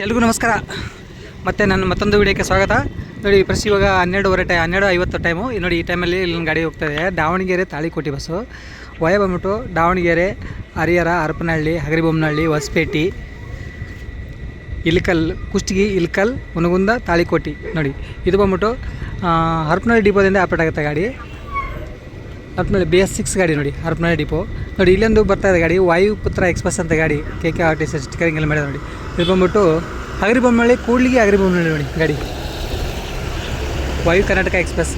ಎಲ್ರಿಗೂ ನಮಸ್ಕಾರ. ಮತ್ತು ನನ್ನ ಮತ್ತೊಂದು ವಿಡಿಯೋಕ್ಕೆ ಸ್ವಾಗತ. ನೋಡಿ ಪ್ರತಿ ಇವಾಗ 12:50 ಟೈಮು. ನೋಡಿ ಈ ಟೈಮಲ್ಲಿ ಇಲ್ಲೊಂದು ಗಾಡಿ ಹೋಗ್ತಾಯಿದೆ. ದಾವಣಗೆರೆ ತಾಳಿಕೋಟೆ ಬಸ್ಸು. ವಯ ಬಂದ್ಬಿಟ್ಟು ದಾವಣಗೆರೆ, ಹರಿಹರ, ಹರಪನಹಳ್ಳಿ, ಹಗರಿಬೊಮ್ಮನಹಳ್ಳಿ, ಹೊಸಪೇಟೆ, ಇಳಕಲ್, ಕುಷ್ಟಗಿ, ಇಳಕಲ್, ಹುನಗುಂದ, ತಾಳಿಕೋಟೆ. ನೋಡಿ ಇದು ಬಂದ್ಬಿಟ್ಟು ಹರಪನಹಳ್ಳಿ ಡಿಪೋದಿಂದ ಆಪರೇಟ್ ಆಗುತ್ತೆ ಗಾಡಿ. ಹರಪನಹಳ್ಳಿ BS6 ಗಾಡಿ ನೋಡಿ, ಹರಪನಹಳ್ಳಿ ಡಿಪೋ. ನೋಡಿ ಇಲ್ಲೊಂದು ಬರ್ತಾಯಿದೆ ಗಾಡಿ, ವಾಯುಪುತ್ರ ಎಕ್ಸ್ಪ್ರೆಸ್ ಅಂತ ಗಾಡಿ. KKRTC ಸ್ಟಿಕರಿಂಗ್ ಎಲ್ಲ ಮಾಡಿದೆ ನೋಡಿ. ಇದು ಬಂದ್ಬಿಟ್ಟು ಹಗರಿಬೊಮ್ಮನಹಳ್ಳಿ, ಕೂಡ್ಲಿಗಿ, ಹಗರಿಬೊಮ್ಮನಹಳ್ಳಿ ನೋಡಿ ಗಾಡಿ. ವಾಯು ಕರ್ನಾಟಕ ಎಕ್ಸ್ಪ್ರೆಸ್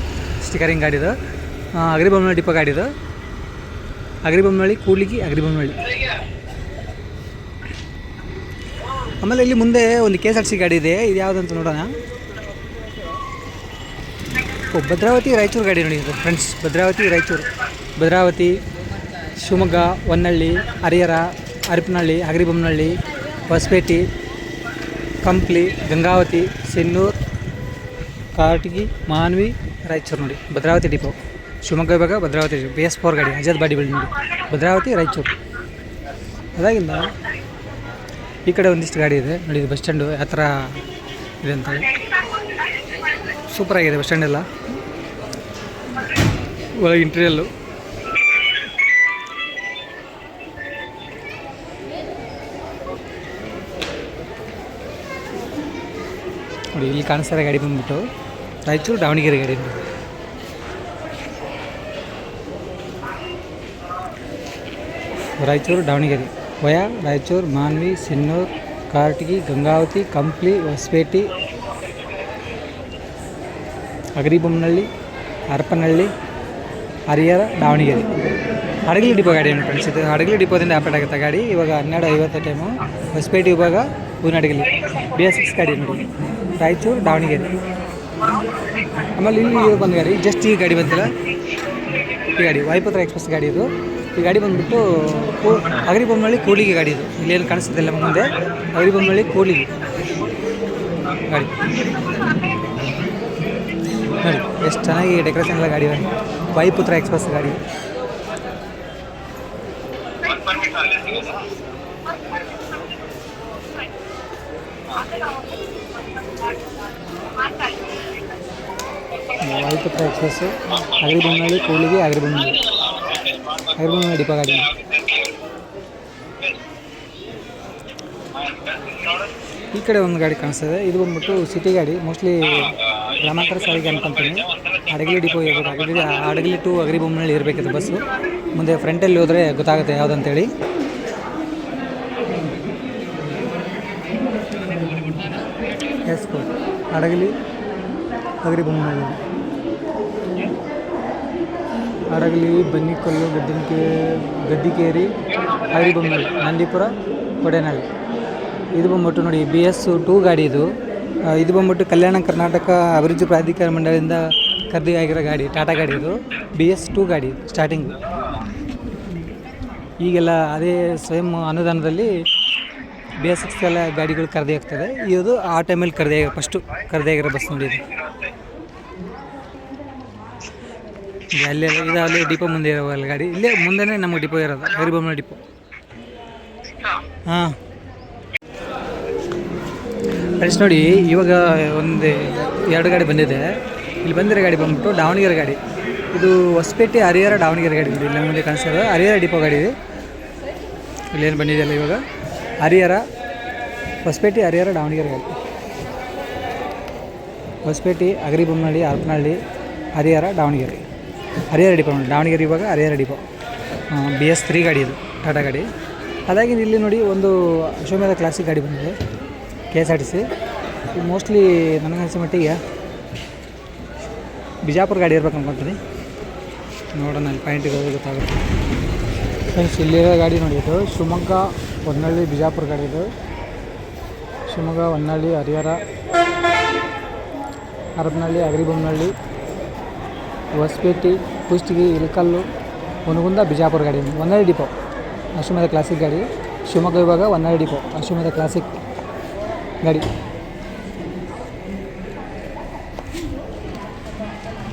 ಸ್ಟಿಕರಿಂಗ್ ಗಾಡಿದು. ಹಗರಿಬೊಮ್ಮನಹಳ್ಳಿ ಡಿಪೋ ಗಾಡಿದು. ಹಗರಿಬೊಮ್ಮನಹಳ್ಳಿ, ಕೂಡ್ಲಿಗಿ, ಹಗರಿಬೊಮ್ಮನಹಳ್ಳಿ. ಆಮೇಲೆ ಇಲ್ಲಿ ಮುಂದೆ ಒಂದು KSRTC ಗಾಡಿ ಇದೆ. ಇದು ಯಾವುದಂತ ನೋಡೋಣ. ಭದ್ರಾವತಿ ರಾಯಚೂರು ಗಾಡಿ ನೋಡಿ ಇದು ಫ್ರೆಂಡ್ಸ್. ಭದ್ರಾವತಿ ರಾಯಚೂರು, ಭದ್ರಾವತಿ, ಶಿವಮೊಗ್ಗ, ಹೊನ್ನಳ್ಳಿ, ಹರಿಹರ, ಹರಪನಹಳ್ಳಿ, ಹಗರಿಬೊಮ್ಮನಹಳ್ಳಿ, ಹೊಸಪೇಟೆ, ಕಂಪ್ಲಿ, ಗಂಗಾವತಿ, ಸಿನ್ನೂರು, ಕಾರಟಗಿ, ಮಾನ್ವಿ, ರಾಯಚೂರು ನೋಡಿ. ಭದ್ರಾವತಿ ಡಿಪೋ ಶಿವಮೊಗ್ಗ ವಿಭಾಗ, ಭದ್ರಾವತಿ BS4 ಗಾಡಿ, ಅಜಾದ್ ಬಾಡಿ ಬಿಲ್ಡ್ ನೋಡಿ. ಭದ್ರಾವತಿ ರಾಯಚೂರು. ಅದಾಗಿಂದ ಈ ಕಡೆ ಒಂದಿಷ್ಟು ಗಾಡಿ ಇದೆ ನೋಡಿ. ಇದು ಬಸ್ ಸ್ಟ್ಯಾಂಡು ಯಾವ ಥರ ಇದೆ ಅಂತೇಳಿ ಸೂಪರಾಗಿದೆ ಬಸ್ ಸ್ಟ್ಯಾಂಡ್ ಎಲ್ಲ. ಒಳಗೆ ಇಂಟೀರಿಯಲ್ಲು ನೋಡಿ. ಇಲ್ಲಿ ಕಾಣಿಸ್ತಾರೆ ಗಾಡಿ ಬಂದ್ಬಿಟ್ಟು ರಾಯಚೂರು ದಾವಣಗೆರೆ ಗಾಡಿ ನೋಡಿ. ರಾಯಚೂರು ದಾವಣಗೆರೆ ವಯ ರಾಯಚೂರು, ಮಾನ್ವಿ, ಸಿನ್ನೂರು, ಕಾರಟಗಿ, ಗಂಗಾವತಿ, ಕಂಪ್ಲಿ, ಹೊಸಪೇಟೆ, ಹಗರಿಬೊಮ್ಮನಹಳ್ಳಿ, ಹರಪನಹಳ್ಳಿ, ಹರಿಹರ, ದಾವಣಗೆರೆ. ಹಡಗಲಿ ಡಿಪೋ ಗಾಡಿ ಏನು ಫ್ರೆಂಡ್ಸ್. ಇದು ಹಡಗಲಿ ಡಿಪೋದಿಂದ ಆಪರೇಟ್ ಆಗುತ್ತೆ ಗಾಡಿ. ಇವಾಗ 12:50 ಟೈಮು. ಹೊಸಪೇಟೆ ವಿಭಾಗ, ಹೂನಡಗಲಿ, BS6 ಗಾಡಿ ನೋಡಿ. ರಾಯಚೂರು ದಾವಣಗೆರೆ. ಆಮೇಲೆ ಇಲ್ಲಿ ಬಂದು ಗಾಡಿ ಜಸ್ಟ್ ಈ ಗಾಡಿ ಬಂದಿಲ್ಲ. ಈ ಗಾಡಿ ವಾಯುಪುತ್ರ ಎಕ್ಸ್ಪ್ರೆಸ್ ಗಾಡಿ ಇದು. ಈ ಗಾಡಿ ಬಂದುಬಿಟ್ಟು ಹಗರಿಬೊಮ್ಮನಹಳ್ಳಿ, ಕೂಡ್ಲಿಗಿ ಗಾಡಿ ಇದು. ಇಲ್ಲೇನು ಕಾಣಿಸ್ತಿಲ್ಲ ಮುಂದೆ. ಹಗರಿಬೊಮ್ಮನಹಳ್ಳಿ, ಕೂಡ್ಲಿಗಿ ಗಾಡಿ ನೋಡಿ. ಎಷ್ಟು ಚೆನ್ನಾಗಿ ಡೆಕೋರೇಷನ್ ಎಲ್ಲ ಗಾಡಿ. ವಾಯುಪುತ್ರ ಎಕ್ಸ್ಪ್ರೆಸ್ ಗಾಡಿ. ವಾಯುಪುತ್ರ ಎಕ್ಸ್ಪ್ರೆಸ್ಸು, ಹಗರಿಬೊಮ್ಮನಹಳ್ಳಿ, ಕೂಡ್ಲಿಗಿ, ಹಗರಿಬೊಮ್ಮನಹಳ್ಳಿ ಡಿಪೋ ಗಾಡಿ. ಈ ಕಡೆ ಒಂದು ಗಾಡಿ ಕಾಣಿಸ್ತದೆ. ಇದು ಬಂದ್ಬಿಟ್ಟು ಸಿಟಿ ಗಾಡಿ, ಮೋಸ್ಟ್ಲಿ ಗ್ರಾಮಾಂತರ ಸಾರಿಗೆ ಅನ್ಕೊಂತೀನಿ. ಹಡಗಲಿ ಡಿಪೋ ಇರ್ಬೋದು. ಹಡಗಲಿ ಟು ಹಗರಿಬೊಮ್ಮನಹಳ್ಳಿ ಇರಬೇಕಿತ್ತು ಬಸ್ಸು. ಮುಂದೆ ಫ್ರಂಟಲ್ಲಿ ಹೋದರೆ ಗೊತ್ತಾಗುತ್ತೆ ಯಾವುದಂತೇಳಿ. ಎಸ್ ಹಡಗಲಿ, ಹಗರಿಬೊಮ್ಮನಹಳ್ಳಿ, ಹಡಗಲಿ, ಬನ್ನಿಕಲ್ಲು, ಗದ್ದಿಕೇರಿ, ಹಗರಿಬೊಮ್ಮನಹಳ್ಳಿ, ನಂದೀಪುರ, ಕೊಡೇನಹಳ್ಳಿ. ಇದು ಬಂದ್ಬಿಟ್ಟು ನೋಡಿ BS2 ಗಾಡಿ ಇದು. ಇದು ಬಂದ್ಬಿಟ್ಟು ಕಲ್ಯಾಣ ಕರ್ನಾಟಕ ಅಭಿವೃದ್ಧಿ ಪ್ರಾಧಿಕಾರ ಮಂಡಳಿಯಿಂದ ಖರೀದಿ ಆಗಿರೋ ಗಾಡಿ, ಟಾಟಾ ಗಾಡಿ ಇದು. BS2 ಗಾಡಿ ಸ್ಟಾರ್ಟಿಂಗು. ಈಗೆಲ್ಲ ಅದೇ ಸ್ವಯಂ ಅನುದಾನದಲ್ಲಿ BS6 ಎಲ್ಲ ಗಾಡಿಗಳು ಖರೀದಿ ಆಗ್ತದೆ. ಇದು ಆ ಟೈಮಲ್ಲಿ ಫಸ್ಟು ಖರೀದಿ ಆಗಿರೋ ಬಸ್ ನೋಡಿ ಇದು. ಅಲ್ಲಿ ಡಿಪೋ ಮುಂದೆ ಇರೋಲ್ಲ ಗಾಡಿ. ಇಲ್ಲೇ ಮುಂದೆನೇ ನಮಗೆ ಡಿಪೋ ಇರೋದು, ಹಗರಿಬೊಮ್ಮನಹಳ್ಳಿ ಡಿಪೋ. ಹಾಂ ಫ್ರೆಂಡ್ಸ್ ನೋಡಿ, ಇವಾಗ ಒಂದು 2 ಗಾಡಿ ಬಂದಿದೆ. ಇಲ್ಲಿ ಬಂದಿರೋ ಗಾಡಿ ಬಂದ್ಬಿಟ್ಟು ದಾವಣಗೆರೆ ಗಾಡಿ. ಇದು ಹೊಸಪೇಟೆ, ಹರಿಹರ, ದಾವಣಗೆರೆ ಗಾಡಿ ನೋಡಿ. ಇಲ್ಲಿ ಮುಂದೆ ಕಾಣಿಸೋದು ಹರಿಹರ ಡಿಪೋ ಗಾಡಿ ಇದೆ. ಇಲ್ಲೇನು ಬಂದಿದೆಯಲ್ಲ ಇವಾಗ ಹರಿಹರ, ಹೊಸಪೇಟೆ, ಹರಿಹರ, ದಾವಣಗೆರೆ ಗಾಡಿ. ಹೊಸಪೇಟೆ, ಹಗರಿಬೊಮ್ಮನಹಳ್ಳಿ, ಹರಪನಹಳ್ಳಿ, ಹರಿಹರ, ದಾವಣಗೆರೆ. ಹರಿಹರ ಡಿಪೋ ನೋಡಿ, ದಾವಣಗೆರೆ ಇವಾಗ ಹರಿಹರ ಡಿಪೋ. BS3 ಗಾಡಿ ಇದು, ಟಾಟಾ ಗಾಡಿ. ಅದಾಗಿ ಇಲ್ಲಿ ನೋಡಿ ಒಂದು ಅಶ್ವಮೇಧ ಕ್ಲಾಸಿಕ್ ಗಾಡಿ ಬಂದಿದೆ, KSRTC. ಮೋಸ್ಟ್ಲಿ ನನಗನ್ಸೋ ಮಟ್ಟಿಗೆ ಬಿಜಾಪುರ ಗಾಡಿ ಇರ್ಬೇಕು ಅನ್ಕೊತೀನಿ. ನೋಡೋಣ ಅಲ್ಲಿ ಪಾಯಿಂಟಿಗೆ ಹೋಗಿ ಗೊತ್ತಾಗುತ್ತೆ ಫ್ರೆಂಡ್ಸ್. ಇಲ್ಲಿರೋ ಗಾಡಿ ನೋಡಿ, ಇದು ಶಿವಮೊಗ್ಗ, ಹೊನ್ನಳ್ಳಿ, ಬಿಜಾಪುರ ಗಾಡಿ ಇದು. ಶಿವಮೊಗ್ಗ, ಹೊನ್ನಳ್ಳಿ, ಹರಿಹರ, ಹರಪನಹಳ್ಳಿ, ಹಗರಿಬೊಮ್ಮನಹಳ್ಳಿ, ಹೊಸಪೇಟೆ, ಕುಷ್ಟಗಿ, ಇಳಕಲ್ಲು, ಹುನಗುಂದ, ಬಿಜಾಪುರ ಗಾಡಿ. ಹೊನ್ನಳ್ಳಿ ಡಿಪೋ ಅಶ್ವಮೇಧ ಕ್ಲಾಸಿಕ್ ಗಾಡಿ. ಶಿವಮೊಗ್ಗ ವಿಭಾಗ, ಹೊನ್ನಳ್ಳಿ ಡಿಪೋ ಅಶ್ವಮೇಧ ಕ್ಲಾಸಿಕ್ ಗಾಡಿ.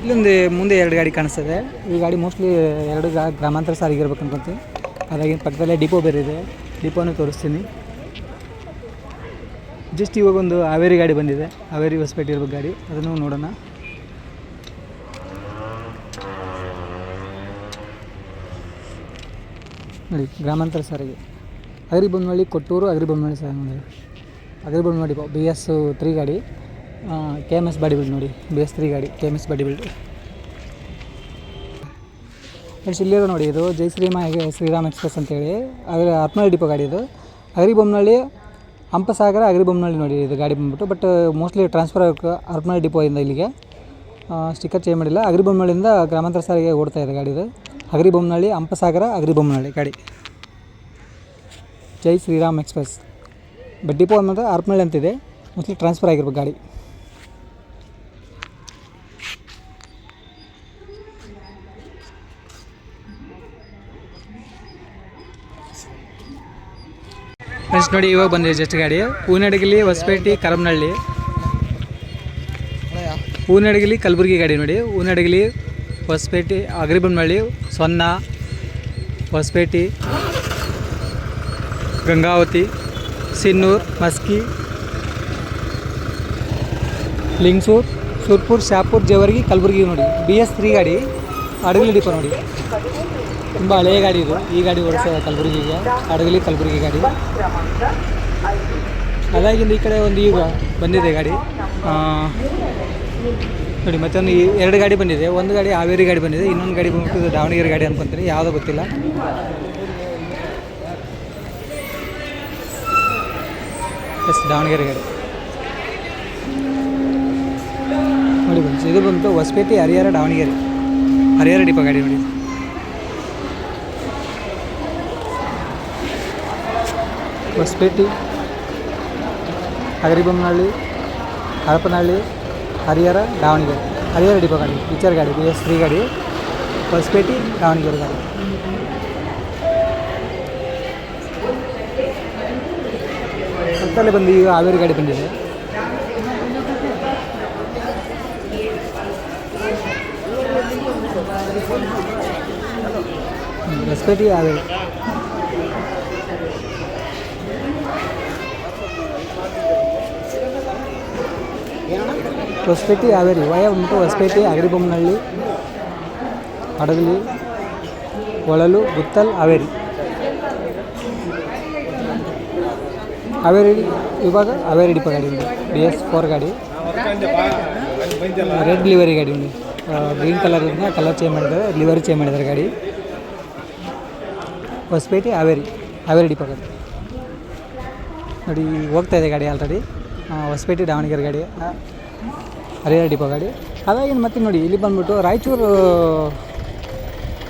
ಇಲ್ಲೊಂದು ಮುಂದೆ 2 ಗಾಡಿ ಕಾಣಿಸ್ತದೆ. ಈ ಗಾಡಿ ಮೋಸ್ಟ್ಲಿ 2 ಗ್ರಾಮಾಂತರ ಸಾರಿಗೆ ಇರ್ಬೇಕು ಅನ್ಕೊಂತೀನಿ. ಅದಾಗಿನ ಪಕ್ಕದಲ್ಲೇ ಡಿಪೋ ಬೇರೆ ಇದೆ. ಡಿಪೋನೂ ತೋರಿಸ್ತೀನಿ. ಜಸ್ಟ್ ಇವಾಗ ಒಂದು ಹಾವೇರಿ ಗಾಡಿ ಬಂದಿದೆ, ಹಾವೇರಿ ಹೊಸಪೇಟೆ ಇರ್ಬೇಕು ಗಾಡಿ, ಅದನ್ನು ನೋಡೋಣ. ನೋಡಿ, ಗ್ರಾಮಾಂತರ ಸಾರಿಗೆ ಅಗರಿಬೊಮ್ಮನಹಳ್ಳಿ ಕೊಟ್ಟೂರು ಅಗರಿಬೊಮ್ಮನಹಳ್ಳಿ ಸರ್ ನೋಡಿ. ಅಗರಿಬೊಮ್ಮನಹಳ್ಳಿ BS 3 ಗಾಡಿ, KMS ಬಾಡಿ ಬಿಲ್ಡ್ ನೋಡಿ, BS 3 ಗಾಡಿ KMS ಬಾಡಿ ಬಿಲ್ಡ್. ಫ್ರೆಂಡ್ಸ್ ಇಲ್ಲಿರೋ ನೋಡಿ, ಇದು ಜೈ ಶ್ರೀರಾಮ್ ಎಕ್ಸ್ಪ್ರೆಸ್ ಅಂತೇಳಿ ಹರಪನಹಳ್ಳಿ ಡಿಪೋ ಗಾಡಿ. ಇದು ಅಗರಿಬೊಮ್ಮನಹಳ್ಳಿ ಹಂಪಸಾಗರ ಅಗರಿಬೊಮ್ಮನಹಳ್ಳಿ ನೋಡಿ ಇದು ಗಾಡಿ ಬಂದ್ಬಿಟ್ಟು. ಬಟ್ ಮೋಸ್ಟ್ಲಿ ಟ್ರಾನ್ಸ್ಫರ್ ಆಗಕ್ಕೆ ಹರಪನಹಳ್ಳಿ ಡಿಪೋಯಿಂದ ಇಲ್ಲಿಗೆ. ಸ್ಟಿಕ್ಕರ್ ಚೇಂಜ್ ಮಾಡಿಲ್ಲ. ಅಗರಿಬೊಮ್ಮನಹಳ್ಳಿಯಿಂದ ಗ್ರಾಮಾಂತರ ಸಾರಿಗೆ ಓಡ್ತಾ ಇದೆ ಗಾಡಿ. ಇದು ಅಗರಿಬೊಮ್ಮನಹಳ್ಳಿ ಹಂಪಸಾಗರ ಅಗರಿಬೊಮ್ಮನಹಳ್ಳಿ ಗಾಡಿ, ಜೈ ಶ್ರೀರಾಮ್ ಎಕ್ಸ್ಪ್ರೆಸ್. ಬಟ್ ಡಿಪೋ ಅನ್ನೋದು ಹರಪನಹಳ್ಳಿ ಅಂತಿದೆ, ಮೋಸ್ಟ್ಲಿ ಟ್ರಾನ್ಸ್ಫರ್ ಆಗಿರ್ಬೇಕು ಗಾಡಿ. ಫ್ರೆಂಡ್ಸ್ ನೋಡಿ, ಇವಾಗ ಬಂದಿದೆ ಜಸ್ಟ್ ಗಾಡಿ. ಹೂವಿನಡಗಲಿ ಹೊಸಪೇಟೆ ಕರಮನಹಳ್ಳಿ, ಹೂವಿನಡಗಲಿ ಕಲಬುರಗಿ ಗಾಡಿ ನೋಡಿ. ಹೂವಿನಡಗಲಿ ಹೊಸಪೇಟೆ ಅಗರಿಬೊಮ್ಮನಹಳ್ಳಿ, ಸೊನ್ನ ಹೊಸಪೇಟೆ ಗಂಗಾವತಿ ಸಿನ್ನೂರು ಮಸ್ಕಿ ಲಿಂಗಸೂರು ಸುರ್ಪುರ್ ಶಾಪುರ್ ಜೇವರ್ಗಿ ಕಲಬುರಗಿ ನೋಡಿ. BS 3 ಗಾಡಿ ಹಡಗಲಿ ಡಿಪೋ ನೋಡಿ. ತುಂಬ ಹಳೆಯ ಗಾಡಿ ಇದು. ಈ ಗಾಡಿ ಓಡಿಸೋ ಕಲಬುರಗಿಗೆ, ಹಡಗಲಿ ಕಲಬುರಗಿ ಗಾಡಿ. ಅದಾಗಿಂದ ಈ ಕಡೆ ಒಂದು ಈಗ ಬಂದಿದೆ ಗಾಡಿ ನೋಡಿ. ಮತ್ತೊಂದು 2 ಗಾಡಿ ಬಂದಿದೆ. ಒಂದು ಗಾಡಿ ಹಾವೇರಿ ಗಾಡಿ ಬಂದಿದೆ, ಇನ್ನೊಂದು ಗಾಡಿ ಬಂದ್ಬಿಟ್ಟು ದಾವಣಗೆರೆ ಗಾಡಿ ಅನ್ಕೊಂತೀನಿ, ಯಾವುದೋ ಗೊತ್ತಿಲ್ಲ. ದಾವಣಗೆರೆ ಗಾಡಿ ನೋಡಿ. ಇದು ಬಂತು ಹೊಸಪೇಟೆ ಹರಿಹರ ದಾವಣಗೆರೆ, ಹರಿಹರ ಡಿಪೋ ಗಾಡಿ ನೋಡಿ. ಹೊಸಪೇಟೆ ಅಗರಿಬೊಮ್ಮನಹಳ್ಳಿ ಹರಪನಹಳ್ಳಿ ಹರಿಹರ ದಾವಣಗೆರೆ, ಹರಿಹರ ಡಿಪೋ ಗಾಡಿ, ಟೀಚರ್ ಗಾಡಿ BS 3 ಗಾಡಿ, ಹೊಸಪೇಟೆ ದಾವಣಗೆರೆ ಗಾಡಿ. ಅಂತಲ್ಲೇ ಬಂದು ಈಗ ಹಾವೇರಿ ಗಾಡಿ ಬಂದಿದೆ. ಹೊಸಪೇಟೆ ಹಾವೇರಿ. ಹೊಸಪೇಟೆ ಹಾವೇರಿ ವಯ ಬಂದ್ಬಿಟ್ಟು ಹೊಸಪೇಟೆ ಅಗರಿಬೊಮ್ಮನಹಳ್ಳಿ ಹಡಗಲಿ ಹೊಳಲು ಗುತ್ತಲ್ ಹಾವೇರಿ. ಹಾವೇರಿ ಇವಾಗ ಹಾವೇರಿ ಡಿಪೋ ಗಾಡಿ ಉಂಟು. BS 4 ಗಾಡಿ, ರೆಡ್ ಲಿವರಿ ಗಾಡಿ ಉಂಟು. ಗ್ರೀನ್ ಕಲರಿಂದ ಕಲರ್ ಚೇಂಜ್ ಮಾಡಿದ್ದಾರೆ, ಲಿವರಿ ಚೇಂಜ್ ಮಾಡಿದ್ದಾರೆ ಗಾಡಿ. ಹೊಸಪೇಟೆ ಹಾವೇರಿ, ಹಾವೇರಿ ಡಿಪೋ ಗಾಡಿ ನೋಡಿ. ಹೋಗ್ತಾ ಇದೆ ಗಾಡಿ ಆಲ್ರೆಡಿ. ಹೊಸಪೇಟೆ ದಾವಣಗೆರೆ ಗಾಡಿ, ಹರಿಹರ ಡಿಪೋ ಗಾಡಿ. ಅದಾಗಿನ ಮತ್ತೆ ನೋಡಿ, ಇಲ್ಲಿ ಬಂದ್ಬಿಟ್ಟು ರಾಯಚೂರು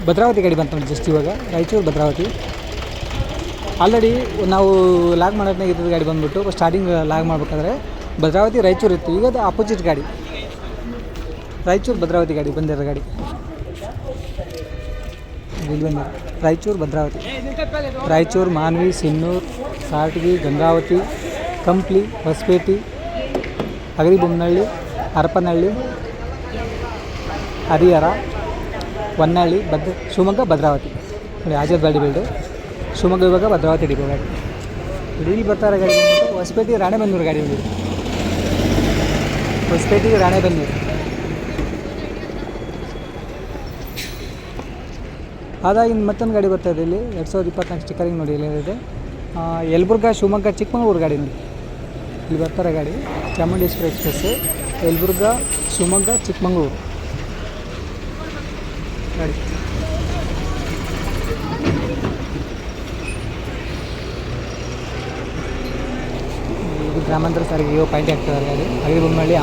ಭದ್ರಾವತಿ ಗಾಡಿ ಬಂತು ನೋಡಿ ಜಸ್ಟ್ ಇವಾಗ. ರಾಯಚೂರು ಭದ್ರಾವತಿ ಆಲ್ರೆಡಿ ನಾವು ಲಾಗ್ ಮಾಡೋದನ್ನ ಇದ್ದ ಗಾಡಿ ಬಂದ್ಬಿಟ್ಟು ಸ್ಟಾರ್ಟಿಂಗ್ ಲಾಗ್ ಮಾಡಬೇಕಾದ್ರೆ ಭದ್ರಾವತಿ ರಾಯಚೂರು ಇತ್ತು. ಈಗ ಅದು ಆಪೋಸಿಟ್ ಗಾಡಿ, ರಾಯಚೂರು ಭದ್ರಾವತಿ ಗಾಡಿ ಬಂದಿರೋ ಗಾಡಿ ಇಲ್ಲಿ ಬಂದಿರೋ ರಾಯಚೂರು ಭದ್ರಾವತಿ. ರಾಯಚೂರು ಮಾನ್ವಿ ಸಿನ್ನೂರು ಸಾರ್ಟಗಿ ಗಂಗಾವತಿ ಕಂಪ್ಲಿ ಹೊಸಪೇಟೆ ಅಗರಿಬೊಮ್ಮನಹಳ್ಳಿ ಹರಪನಹಳ್ಳಿ ಹರಿಹರ ಹೊನ್ನಳ್ಳಿ ಶಿವಮೊಗ್ಗ ಭದ್ರಾವತಿ ನೋಡಿ. ಆಜಾದ್ ಗಾಡಿ ಬಿಲ್ಡು ಶಿವಮೊಗ್ಗ ಇವಾಗ ಭದ್ರಾವತಿ ಡಿಪೋ ಗಾಡಿ. ಇಲ್ಲಿ ಬರ್ತಾರೆ ಗಾಡಿ ಬಂದ್ಬಿಟ್ಟು ಹೊಸಪೇಟೆ ರಾಣೆಬೆನ್ನೂರು ಗಾಡಿ ಬಂದಿದೆ. ಹೊಸಪೇಟೆ ರಾಣೆಬೆನ್ನೂರು. ಅದಾಗಿ ಮತ್ತೊಂದು ಗಾಡಿ ಬರ್ತಾಯಿದೆ ಇಲ್ಲಿ 2024 ಸ್ಟಿಕ್ಕರಿಂಗ್ ನೋಡಿ ಇಲ್ಲಿದೆ. ಯಲಬುರ್ಗಾ ಶಿವಮೊಗ್ಗ ಚಿಕ್ಕಮಗಳೂರು ಗಾಡಿ ನೋಡಿ. ಇಲ್ಲಿ ಬರ್ತಾರೆ ಗಾಡಿ ಚಾಮುಂಡೇಶ್ವರಿ ಎಕ್ಸ್ಪ್ರೆಸ್ಸು ಯಲಬುರ್ಗಾ ಶಿವಮೊಗ್ಗ ಚಿಕ್ಕಮಗಳೂರು ಗಾಡಿ. ಇದು ಗ್ರಾಮಾಂತರ ಸಾರಿಗೆ ಪಾಯಿಂಟ್ ಆಗ್ತದೆ ಗಾಡಿ. ಅಗರಿಬೊಮ್ಮನಹಳ್ಳಿ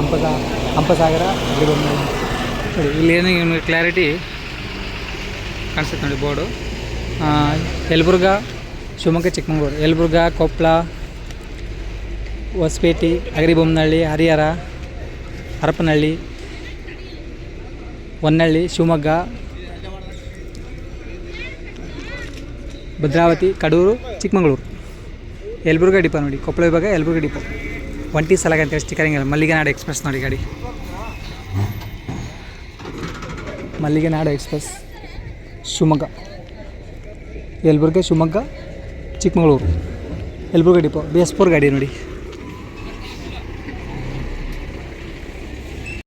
ಹಂಪಸಾಗರ ಅಗರಿಬೊಮ್ಮನಹಳ್ಳಿ ನೋಡಿ. ಇಲ್ಲಿ ಏನಾಗಿ ಕ್ಲಾರಿಟಿ ಕಾಣಿಸುತ್ತೆ ನೋಡಿ ಬೋರ್ಡು. ಯಲಬುರ್ಗಾ ಶಿವಮೊಗ್ಗ ಚಿಕ್ಕಮಗಳೂರು, ಯಲಬುರ್ಗಾ ಕೊಪ್ಪಳ ಹೊಸಪೇಟೆ ಅಗರಿಬೊಮ್ಮನಹಳ್ಳಿ ಹರಿಹರ ಹರಪನಹಳ್ಳಿ ಹೊನ್ನಳ್ಳಿ ಶಿವಮೊಗ್ಗ ಭದ್ರಾವತಿ ಕಡೂರು ಚಿಕ್ಕಮಗಳೂರು. ಯಲಬುರ್ಗಾ ಡಿಪೋ ನೋಡಿ, ಕೊಪ್ಪಳ ವಿಭಾಗ ಯಲಬುರ್ಗಾ ಡಿಪೋ. ಒಂಟಿ ಸಲಾಗ ಅಂತೇಳಿ ಸ್ಟಿಕ್ಕರಿಂಗ್ ಮಲ್ಲಿಗೆನಾಡು ಎಕ್ಸ್ಪ್ರೆಸ್ ನೋಡಿ ಗಾಡಿ. Malligenadu express Shivamogga Yelburga Shivamogga Chikkamagaluru Yelburga depot BS 4 ಗಾಡಿ ನೋಡಿ.